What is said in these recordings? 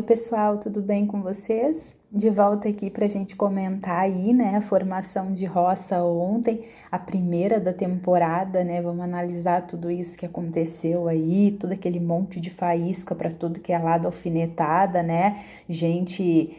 pessoal, tudo bem com vocês? De volta aqui para a gente comentar aí, né, a formação de roça ontem, a primeira da temporada, né? Vamos analisar tudo isso que aconteceu aí, todo aquele monte de faísca para tudo que é lado, alfinetada, né? Gente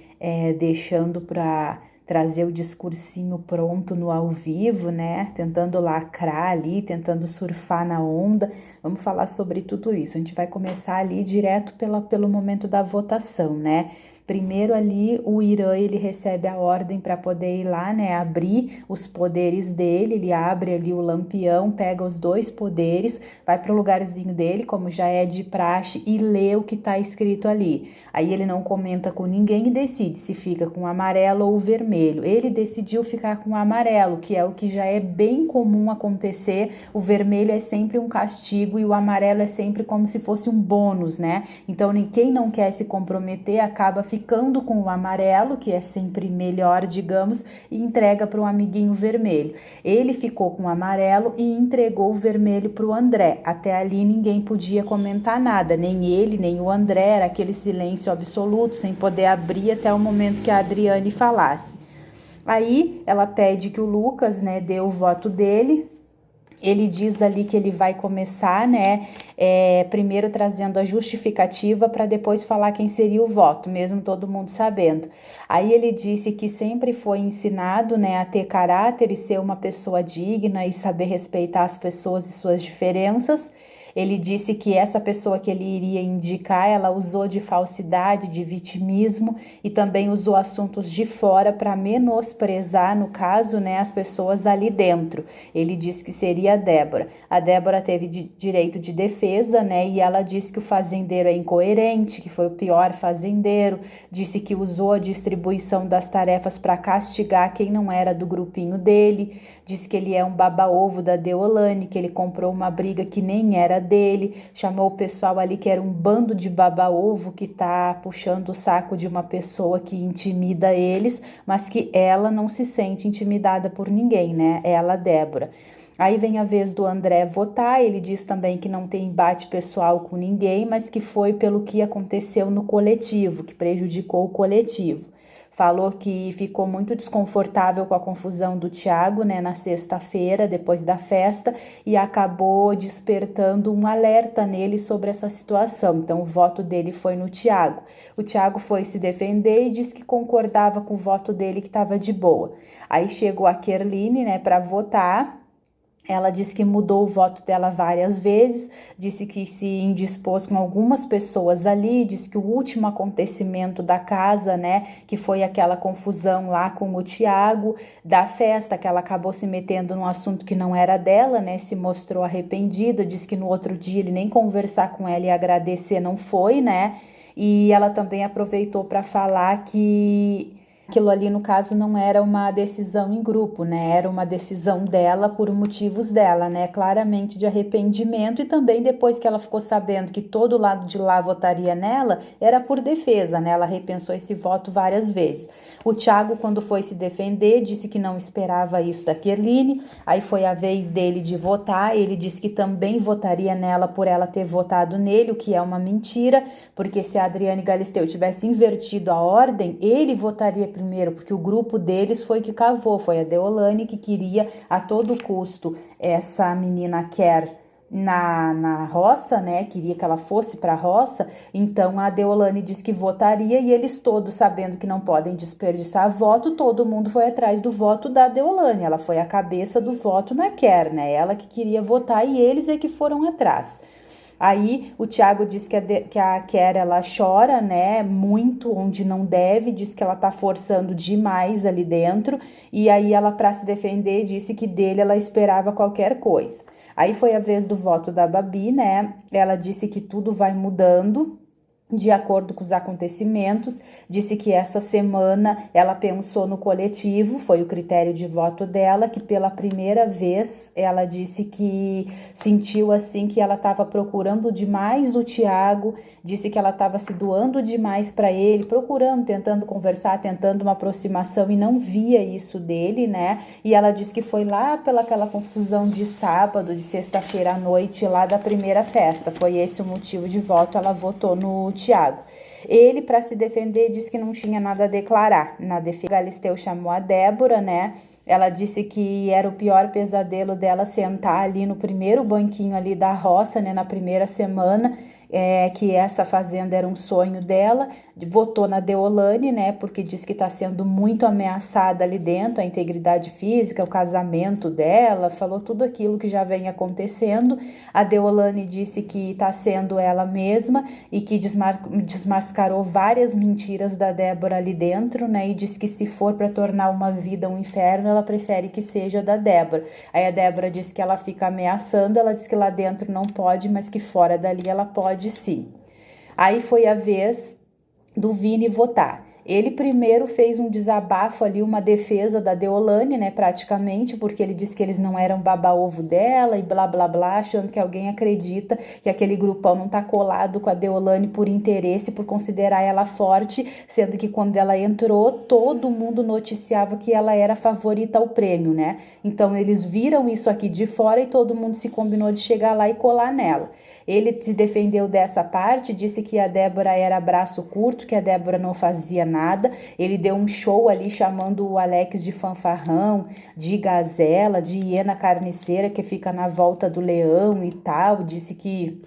deixando para trazer o discursinho pronto no ao vivo, né? Tentando lacrar ali, tentando surfar na onda. Vamos falar sobre tudo isso. A gente vai começar ali direto pelo momento da votação, né? Primeiro ali o Irã, ele recebe a ordem para poder ir lá, né, abrir os poderes dele, ele abre ali o lampião, pega os dois poderes, vai para o lugarzinho dele, como já é de praxe, e lê o que está escrito ali. Aí ele não comenta com ninguém e decide se fica com o amarelo ou o vermelho. Ele decidiu ficar com o amarelo, que é o que já é bem comum acontecer. O vermelho é sempre um castigo e o amarelo é sempre como se fosse um bônus, né? Então quem não quer se comprometer acaba ficando com o amarelo, que é sempre melhor, digamos, e entrega para um amiguinho vermelho. Ele ficou com o amarelo e entregou o vermelho para o André. Até ali ninguém podia comentar nada, nem ele, nem o André, era aquele silêncio absoluto, sem poder abrir até o momento que a Adriane falasse. Aí ela pede que o Lucas, né, dê o voto dele. Ele diz ali que ele vai começar, né, primeiro trazendo a justificativa para depois falar quem seria o voto, mesmo todo mundo sabendo. Aí ele disse que sempre foi ensinado, né, a ter caráter e ser uma pessoa digna e saber respeitar as pessoas e suas diferenças. Ele disse que essa pessoa que ele iria indicar, ela usou de falsidade, de vitimismo e também usou assuntos de fora para menosprezar, no caso, né, as pessoas ali dentro. Ele disse que seria a Débora. A Débora teve direito de defesa, né, e ela disse que o fazendeiro é incoerente, que foi o pior fazendeiro, disse que usou a distribuição das tarefas para castigar quem não era do grupinho dele, disse que ele é um baba-ovo da Deolane, que ele comprou uma briga que nem era dele, chamou o pessoal ali que era um bando de baba-ovo que tá puxando o saco de uma pessoa que intimida eles, mas que ela não se sente intimidada por ninguém, né? Ela, Débora. Aí vem a vez do André votar, ele diz também que não tem embate pessoal com ninguém, mas que foi pelo que aconteceu no coletivo, que prejudicou o coletivo. Falou que ficou muito desconfortável com a confusão do Thiago, né, na sexta-feira, depois da festa, e acabou despertando um alerta nele sobre essa situação. Então, o voto dele foi no Thiago. O Thiago foi se defender e disse que concordava com o voto dele, que estava de boa. Aí chegou a Kerline, né, para votar. Ela disse que mudou o voto dela várias vezes, disse que se indispôs com algumas pessoas ali, disse que o último acontecimento da casa, né, que foi aquela confusão lá com o Thiago, da festa, que ela acabou se metendo num assunto que não era dela, né, se mostrou arrependida, disse que no outro dia ele nem conversar com ela e agradecer não foi, né, e ela também aproveitou para falar que aquilo ali, no caso, não era uma decisão em grupo, né? Era uma decisão dela por motivos dela, né? Claramente de arrependimento, e também depois que ela ficou sabendo que todo lado de lá votaria nela, era por defesa, né? Ela repensou esse voto várias vezes. O Thiago, quando foi se defender, disse que não esperava isso da Kerline, aí foi a vez dele de votar, ele disse que também votaria nela por ela ter votado nele, o que é uma mentira, porque se a Adriane Galisteu tivesse invertido a ordem, ele votaria primeiro, porque o grupo deles foi que cavou, foi a Deolane que queria a todo custo essa menina quer na roça, né, queria que ela fosse para a roça, então a Deolane disse que votaria e eles todos, sabendo que não podem desperdiçar voto, todo mundo foi atrás do voto da Deolane, ela foi a cabeça do voto na Quer, né, ela que queria votar e eles é que foram atrás. Aí o Thiago diz que a Quer, ela chora, né, muito onde não deve, diz que ela tá forçando demais ali dentro, e aí ela, para se defender, disse que dele ela esperava qualquer coisa. Aí foi a vez do voto da Babi, né, ela disse que tudo vai mudando de acordo com os acontecimentos, disse que essa semana ela pensou no coletivo, foi o critério de voto dela, que pela primeira vez ela disse que sentiu assim que ela estava procurando demais o Thiago, disse que ela estava se doando demais para ele, procurando, tentando conversar, tentando uma aproximação e não via isso dele, né? E ela disse que foi lá pelaquela confusão de sábado, de sexta-feira à noite, lá da primeira festa, foi esse o motivo de voto, ela votou no Thiago. Ele, para se defender, disse que não tinha nada a declarar. Na defesa, Galisteu chamou a Débora, né? Ela disse que era o pior pesadelo dela sentar ali no primeiro banquinho ali da roça, né, na primeira semana, que essa fazenda era um sonho dela. Votou na Deolane, né, porque diz que está sendo muito ameaçada ali dentro, a integridade física, o casamento dela, falou tudo aquilo que já vem acontecendo. A Deolane disse que está sendo ela mesma e que desmascarou várias mentiras da Débora ali dentro, né, e disse que se for para tornar uma vida um inferno, ela prefere que seja da Débora. Aí a Débora disse que ela fica ameaçando, ela disse que lá dentro não pode, mas que fora dali ela pode sim. Aí foi a vez do Vini votar. Ele primeiro fez um desabafo ali, uma defesa da Deolane, né, praticamente, porque ele disse que eles não eram baba-ovo dela e blá, blá, blá, achando que alguém acredita que aquele grupão não tá colado com a Deolane por interesse, por considerar ela forte, sendo que quando ela entrou, todo mundo noticiava que ela era a favorita ao prêmio, né? Então eles viram isso aqui de fora e todo mundo se combinou de chegar lá e colar nela. Ele se defendeu dessa parte, disse que a Débora era braço curto, que a Débora não fazia nada. Ele deu um show ali chamando o Alex de fanfarrão, de gazela, de hiena carniceira que fica na volta do leão e tal. Disse que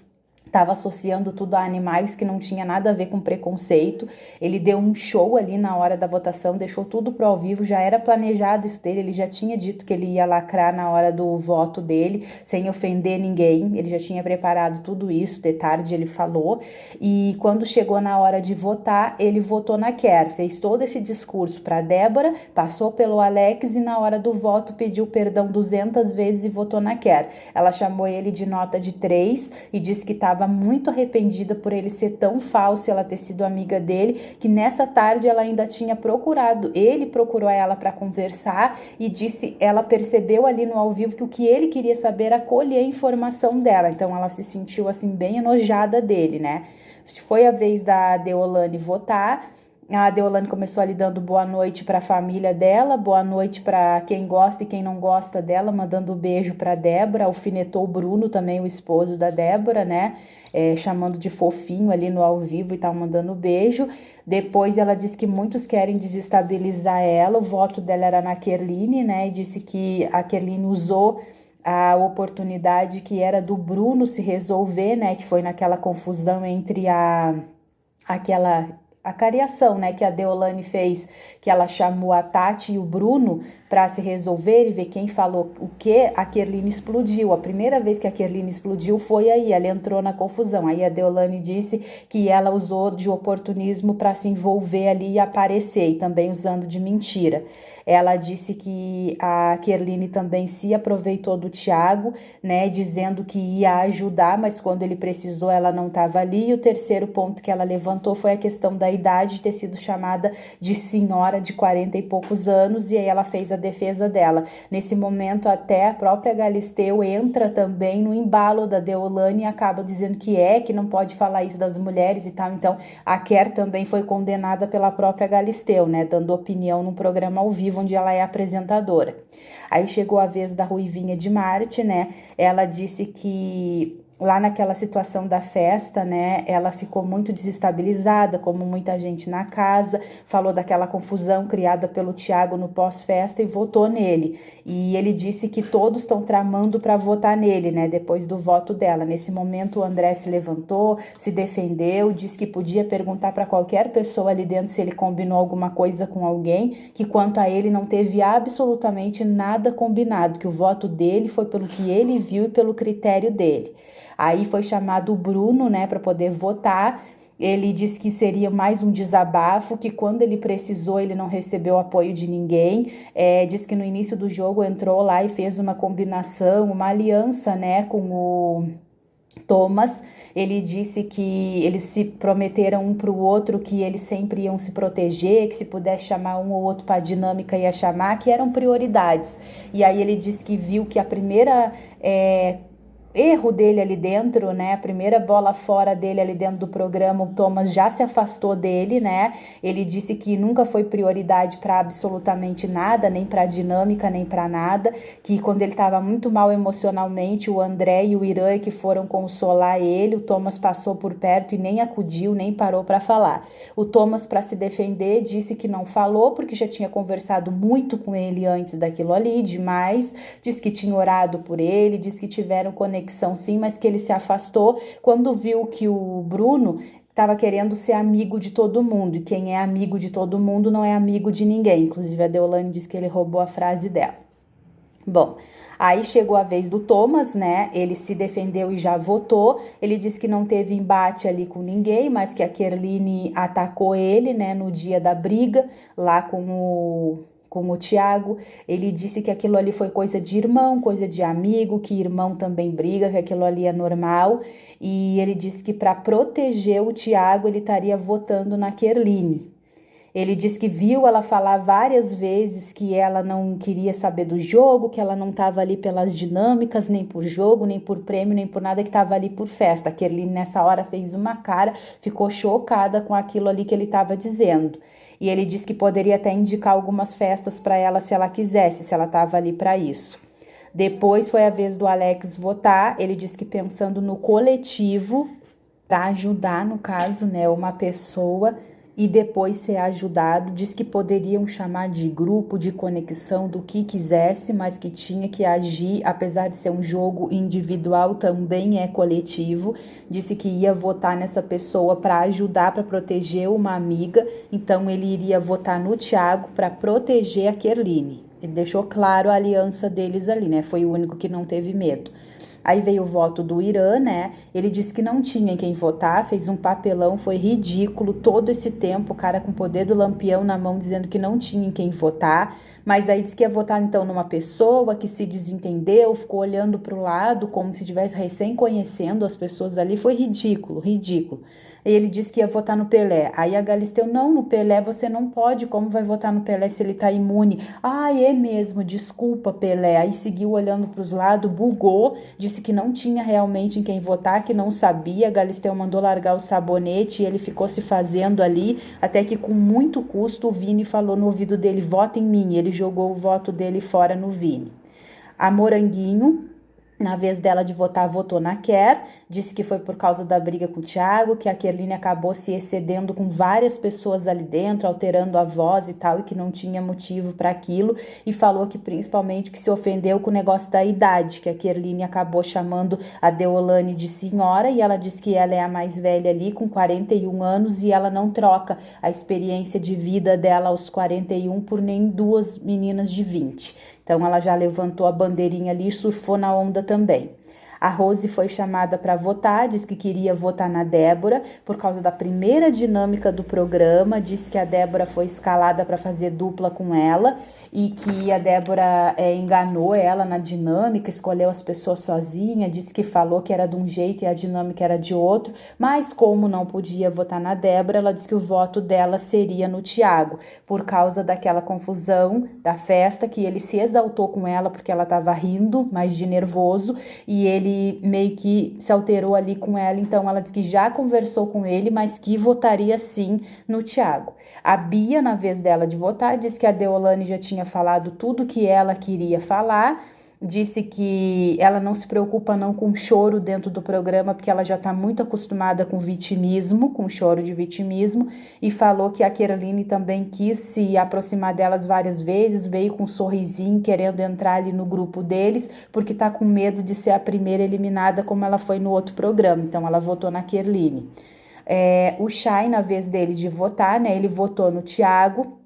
estava associando tudo a animais que não tinha nada a ver com preconceito. Ele deu um show ali na hora da votação, deixou tudo pro ao vivo, já era planejado isso dele, ele já tinha dito que ele ia lacrar na hora do voto dele, sem ofender ninguém, ele já tinha preparado tudo isso, de tarde ele falou, e quando chegou na hora de votar, ele votou na Kerr, fez todo esse discurso para Débora, passou pelo Alex e na hora do voto pediu perdão 200 vezes e votou na Kerr. Ela chamou ele de nota de 3 e disse que estava muito arrependida por ele ser tão falso e ela ter sido amiga dele, que nessa tarde ela ainda tinha procurado, ele procurou ela para conversar e disse, ela percebeu ali no ao vivo que o que ele queria saber era colher a informação dela, então ela se sentiu assim bem enojada dele, né? Foi a vez da Deolane votar. A Deolane começou ali dando boa noite para a família dela, boa noite para quem gosta e quem não gosta dela, mandando um beijo para Débora, alfinetou o Bruno também, o esposo da Débora, né, chamando de fofinho ali no ao vivo e tal, mandando beijo. Depois ela disse que muitos querem desestabilizar ela, o voto dela era na Kerline, né, e disse que a Kerline usou a oportunidade que era do Bruno se resolver, né, que foi naquela confusão entre a cariação, né, que a Deolane fez, que ela chamou a Tati e o Bruno para se resolver e ver quem falou o que, a Kerline explodiu. A primeira vez que a Kerline explodiu foi aí, ela entrou na confusão. Aí a Deolane disse que ela usou de oportunismo para se envolver ali e aparecer, e também usando de mentira. Ela disse que a Kerline também se aproveitou do Thiago, né, dizendo que ia ajudar, mas quando ele precisou ela não estava ali. E o terceiro ponto que ela levantou foi a questão da idade, de ter sido chamada de senhora de 40 e poucos anos, e aí ela fez a defesa dela. Nesse momento até a própria Galisteu entra também no embalo da Deolane e acaba dizendo que não pode falar isso das mulheres e tal. Então a Kerr também foi condenada pela própria Galisteu, né, dando opinião no programa ao vivo, onde ela é apresentadora. Aí chegou a vez da Ruivinha de Marte, né? Ela disse que lá naquela situação da festa, né, ela ficou muito desestabilizada, como muita gente na casa, falou daquela confusão criada pelo Thiago no pós-festa e votou nele. E ele disse que todos estão tramando para votar nele, né, depois do voto dela. Nesse momento o André se levantou, se defendeu, disse que podia perguntar para qualquer pessoa ali dentro se ele combinou alguma coisa com alguém, que quanto a ele não teve absolutamente nada combinado, que o voto dele foi pelo que ele viu e pelo critério dele. Aí foi chamado o Bruno, né, para poder votar. Ele disse que seria mais um desabafo, que quando ele precisou ele não recebeu apoio de ninguém. Disse que no início do jogo entrou lá e fez uma combinação, uma aliança, né, com o Thomas. Ele disse que eles se prometeram um para o outro que eles sempre iam se proteger, que se pudesse chamar um ou outro para a dinâmica ia chamar, que eram prioridades. E aí ele disse que viu que a primeira erro dele ali dentro, né? A primeira bola fora dele ali dentro do programa, o Thomas já se afastou dele, né? Ele disse que nunca foi prioridade para absolutamente nada, nem para dinâmica, nem para nada, que quando ele estava muito mal emocionalmente, o André e o Irã que foram consolar ele, o Thomas passou por perto e nem acudiu, nem parou para falar. O Thomas, para se defender, disse que não falou porque já tinha conversado muito com ele antes daquilo ali, demais, disse que tinha orado por ele, disse que tiveram conexão sim, mas que ele se afastou quando viu que o Bruno estava querendo ser amigo de todo mundo, e quem é amigo de todo mundo não é amigo de ninguém. Inclusive a Deolane disse que ele roubou a frase dela. Bom, aí chegou a vez do Thomas, né? Ele se defendeu e já votou. Ele disse que não teve embate ali com ninguém, mas que a Kerline atacou ele, né, no dia da briga, lá com o Thiago. Ele disse que aquilo ali foi coisa de irmão, coisa de amigo, que irmão também briga, que aquilo ali é normal. E ele disse que para proteger o Thiago, ele estaria votando na Kerline. Ele disse que viu ela falar várias vezes que ela não queria saber do jogo, que ela não estava ali pelas dinâmicas, nem por jogo, nem por prêmio, nem por nada, que estava ali por festa. A Kerline nessa hora fez uma cara, ficou chocada com aquilo ali que ele estava dizendo. E ele disse que poderia até indicar algumas festas para ela se ela quisesse, se ela estava ali para isso. Depois foi a vez do Alex votar. Ele disse que pensando no coletivo, para ajudar, no caso, né, uma pessoa e depois ser ajudado, diz que poderiam chamar de grupo, de conexão, do que quisesse, mas que tinha que agir, apesar de ser um jogo individual, também é coletivo. Disse que ia votar nessa pessoa para ajudar, para proteger uma amiga, então ele iria votar no Thiago para proteger a Kerline. Ele deixou claro a aliança deles ali, né? Foi o único que não teve medo. Aí veio o voto do Irã, né? Ele disse que não tinha quem votar, fez um papelão, foi ridículo todo esse tempo, o cara com o poder do lampião na mão dizendo que não tinha quem votar, mas aí disse que ia votar então numa pessoa que se desentendeu, ficou olhando para o lado como se estivesse recém conhecendo as pessoas ali, foi ridículo, ridículo. E ele disse que ia votar no Pelé. Aí a Galisteu, não, no Pelé você não pode, como vai votar no Pelé se ele tá imune? Ah, é mesmo, desculpa, Pelé. Aí seguiu olhando para os lados, bugou, disse que não tinha realmente em quem votar, que não sabia. A Galisteu mandou largar o sabonete e ele ficou se fazendo ali, até que com muito custo o Vini falou no ouvido dele, vota em mim. Ele jogou o voto dele fora no Vini. A Moranguinho, na vez dela de votar, votou na Ker, disse que foi por causa da briga com o Thiago, que a Kerline acabou se excedendo com várias pessoas ali dentro, alterando a voz e tal, e que não tinha motivo para aquilo, e falou que principalmente que se ofendeu com o negócio da idade, que a Kerline acabou chamando a Deolane de senhora, e ela disse que ela é a mais velha ali, com 41 anos, e ela não troca a experiência de vida dela aos 41 por nem duas meninas de 20. Então ela já levantou a bandeirinha ali e surfou na onda também. A Rose foi chamada para votar, disse que queria votar na Débora por causa da primeira dinâmica do programa, disse que a Débora foi escalada para fazer dupla com ela e que a Débora enganou ela na dinâmica, escolheu as pessoas sozinha, disse que falou que era de um jeito e a dinâmica era de outro, mas como não podia votar na Débora, ela disse que o voto dela seria no Thiago, por causa daquela confusão da festa, que ele se exaltou com ela porque ela estava rindo, mas de nervoso, e ele meio que se alterou ali com ela, então ela disse que já conversou com ele, mas que votaria sim no Thiago. A Bia, na vez dela de votar, disse que a Deolane já tinha falado tudo que ela queria falar, disse que ela não se preocupa não com choro dentro do programa, porque ela já está muito acostumada com vitimismo, com choro de vitimismo, e falou que a Kerline também quis se aproximar delas várias vezes, veio com um sorrisinho querendo entrar ali no grupo deles, porque está com medo de ser a primeira eliminada como ela foi no outro programa, então ela votou na Kerline. O Chay, na vez dele de votar, né, ele votou no Thiago,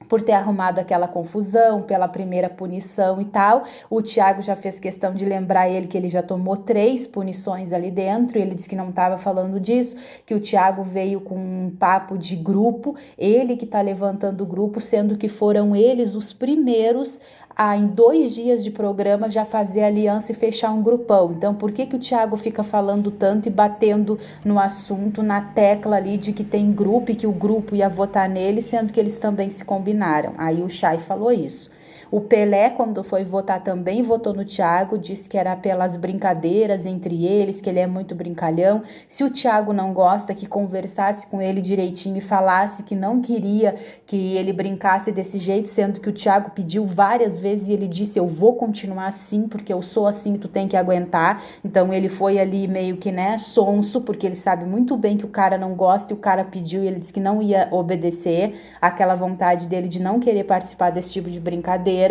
por ter arrumado aquela confusão, pela primeira punição e tal. O Thiago já fez questão de lembrar ele que ele já tomou 3 punições ali dentro, ele disse que não estava falando disso, que o Thiago veio com um papo de grupo, ele que está levantando o grupo, sendo que foram eles os primeiros a, em 2 dias de programa, já fazer aliança e fechar um grupão. Então, por que o Thiago fica falando tanto e batendo no assunto, na tecla ali de que tem grupo e que o grupo ia votar nele, sendo que eles também se combinaram? Aí o Chay falou isso. O Pelé, quando foi votar, também votou no Thiago, disse que era pelas brincadeiras entre eles, que ele é muito brincalhão. Se o Thiago não gosta, que conversasse com ele direitinho e falasse que não queria que ele brincasse desse jeito, sendo que o Thiago pediu várias vezes e ele disse: eu vou continuar assim, porque eu sou assim, tu tem que aguentar. Então ele foi ali meio que, né, sonso, porque ele sabe muito bem que o cara não gosta e o cara pediu e ele disse que não ia obedecer aquela vontade dele de não querer participar desse tipo de brincadeira.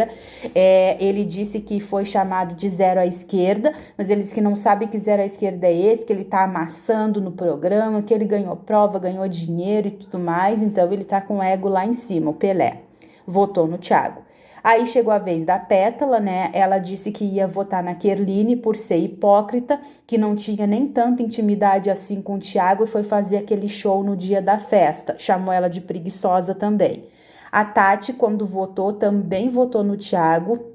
Ele disse que foi chamado de zero à esquerda, mas ele disse que não sabe que zero à esquerda é esse, que ele tá amassando no programa, que ele ganhou prova, ganhou dinheiro e tudo mais, então ele tá com o ego lá em cima, o Pelé. Votou no Thiago. Aí chegou a vez da Pétala, né? Ela disse que ia votar na Kerline por ser hipócrita, que não tinha nem tanta intimidade assim com o Thiago e foi fazer aquele show no dia da festa. Chamou ela de preguiçosa também. A Tati, quando votou, também votou no Thiago.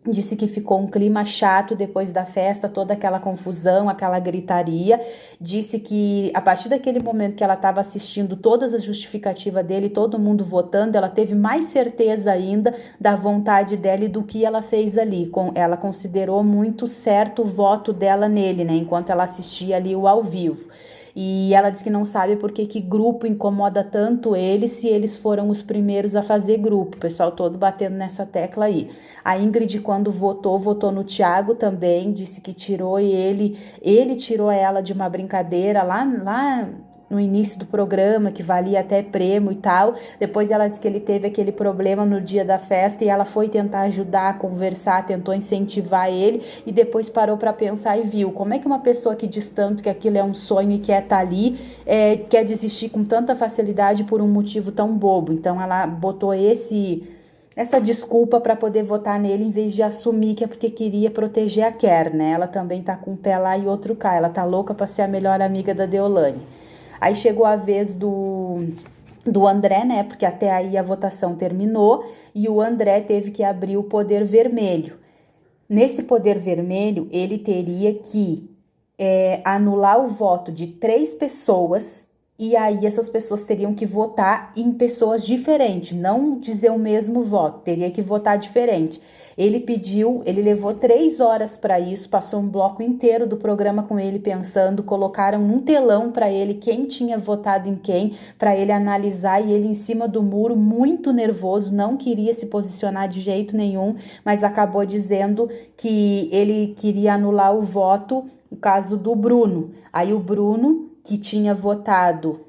Disse que ficou um clima chato depois da festa, toda aquela confusão, aquela gritaria. Disse que a partir daquele momento que ela estava assistindo todas as justificativas dele, todo mundo votando, ela teve mais certeza ainda da vontade dela e do que ela fez ali. Ela considerou muito certo o voto dela nele, né? Enquanto ela assistia ali o ao vivo. E ela disse que não sabe por que grupo incomoda tanto eles se eles foram os primeiros a fazer grupo. O pessoal todo batendo nessa tecla aí. A Ingrid, quando votou no Thiago também, disse que tirou ele tirou ela de uma brincadeira lá no início do programa, que valia até prêmio e tal. Depois ela disse que ele teve aquele problema no dia da festa e ela foi tentar ajudar, conversar, tentou incentivar ele e depois parou para pensar e viu como é que uma pessoa que diz tanto que aquilo é um sonho e quer estar ali, quer desistir com tanta facilidade por um motivo tão bobo. Então ela botou essa desculpa para poder votar nele em vez de assumir que é porque queria proteger a Ker, né? Ela também tá com um pé lá e outro cá. Ela tá louca para ser a melhor amiga da Deolane. Aí chegou a vez do André, né? Porque até aí a votação terminou e o André teve que abrir o poder vermelho. Nesse poder vermelho, ele teria que anular o voto de 3 pessoas e aí essas pessoas teriam que votar em pessoas diferentes, não dizer o mesmo voto, teria que votar diferente. Ele levou 3 horas para isso, passou um bloco inteiro do programa com ele pensando, colocaram um telão para ele, quem tinha votado em quem, para ele analisar e ele em cima do muro, muito nervoso, não queria se posicionar de jeito nenhum, mas acabou dizendo que ele queria anular o voto, no caso do Bruno. Aí o Bruno, que tinha votado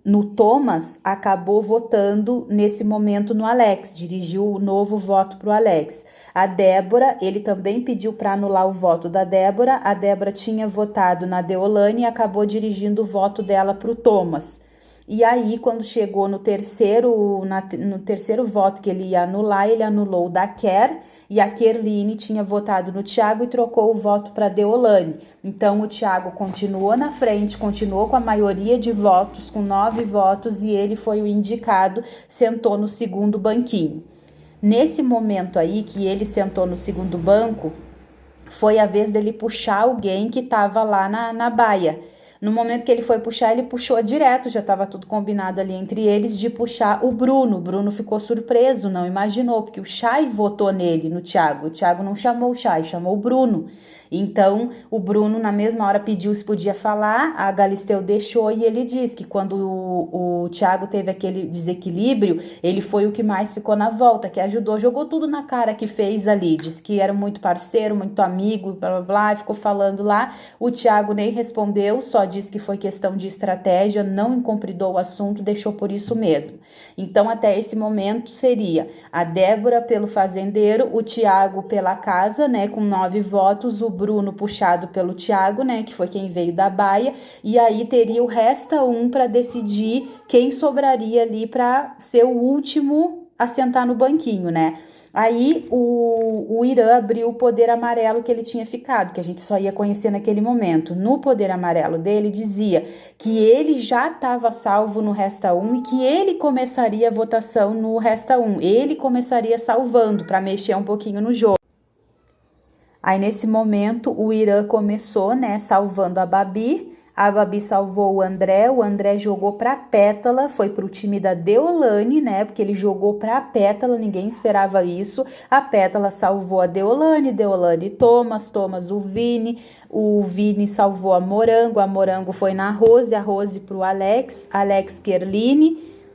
no Thomas, acabou votando nesse momento no Alex, dirigiu o novo voto para o Alex. A Débora, ele também pediu para anular o voto da Débora, a Débora tinha votado na Deolane e acabou dirigindo o voto dela para o Thomas. E aí, quando chegou no terceiro voto que ele ia anular, ele anulou o da Ker, e a Kerline tinha votado no Thiago e trocou o voto para Deolane. Então, o Thiago continuou na frente, continuou com a maioria de votos, com 9 votos, e ele foi o indicado, sentou no segundo banquinho. Nesse momento aí, que ele sentou no segundo banco, foi a vez dele puxar alguém que estava lá na baia. No momento que ele foi puxar, ele puxou direto, já estava tudo combinado ali entre eles, de puxar o Bruno. O Bruno ficou surpreso, não imaginou, porque o Chay votou nele, no Thiago. O Thiago não chamou o Chay, chamou o Bruno. Então, o Bruno, na mesma hora, pediu se podia falar, a Galisteu deixou e ele disse que quando o Thiago teve aquele desequilíbrio, ele foi o que mais ficou na volta, que ajudou, jogou tudo na cara que fez ali, disse que era muito parceiro, muito amigo, blá blá blá, ficou falando lá. O Thiago nem respondeu, só disse que foi questão de estratégia, não incompridou o assunto, deixou por isso mesmo. Então, até esse momento, seria a Débora pelo fazendeiro, o Thiago pela casa, né, com 9 votos, o Bruno puxado pelo Thiago, né, que foi quem veio da baia, e aí teria o resta um para decidir quem sobraria ali para ser o último a sentar no banquinho, né? Aí o Irã abriu o poder amarelo que ele tinha ficado, que a gente só ia conhecer naquele momento. No poder amarelo dele dizia que ele já estava salvo no Resta 1 e que ele começaria a votação no Resta 1. Ele começaria salvando para mexer um pouquinho no jogo. Aí nesse momento o Irã começou, né, salvando a Babi. A Babi salvou o André jogou pra Pétala, foi pro time da Deolane, né? Porque ele jogou pra Pétala, ninguém esperava isso. A Pétala salvou a Deolane Thomas o Vini salvou a Morango foi na Rose, a Rose pro Alex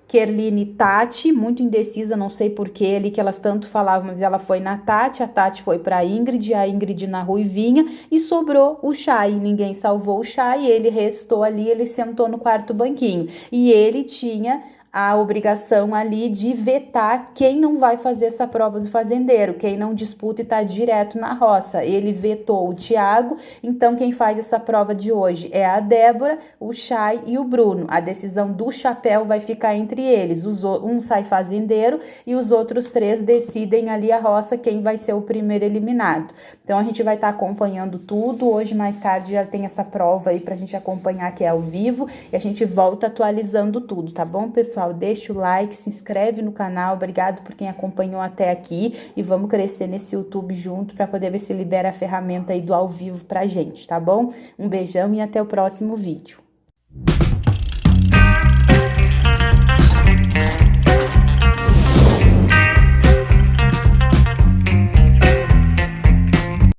Kerline Tati, muito indecisa, não sei porquê ali que elas tanto falavam, mas ela foi na Tati, a Tati foi pra Ingrid, a Ingrid na Ruivinha, e sobrou o Chay, ninguém salvou o Chay, ele restou ali, ele sentou no quarto banquinho, e ele tinha a obrigação ali de vetar quem não vai fazer essa prova do fazendeiro, quem não disputa e tá direto na roça. Ele vetou o Thiago, então quem faz essa prova de hoje é a Débora, o Chay e o Bruno. A decisão do chapéu vai ficar entre eles. Um sai fazendeiro e os outros 3 decidem ali a roça quem vai ser o primeiro eliminado. Então a gente vai estar acompanhando tudo. Hoje mais tarde já tem essa prova aí pra gente acompanhar que é ao vivo e a gente volta atualizando tudo, tá bom, pessoal? Deixa o like, se inscreve no canal, obrigado por quem acompanhou até aqui e vamos crescer nesse YouTube junto para poder ver se libera a ferramenta aí do ao vivo pra gente, tá bom? Um beijão e até o próximo vídeo.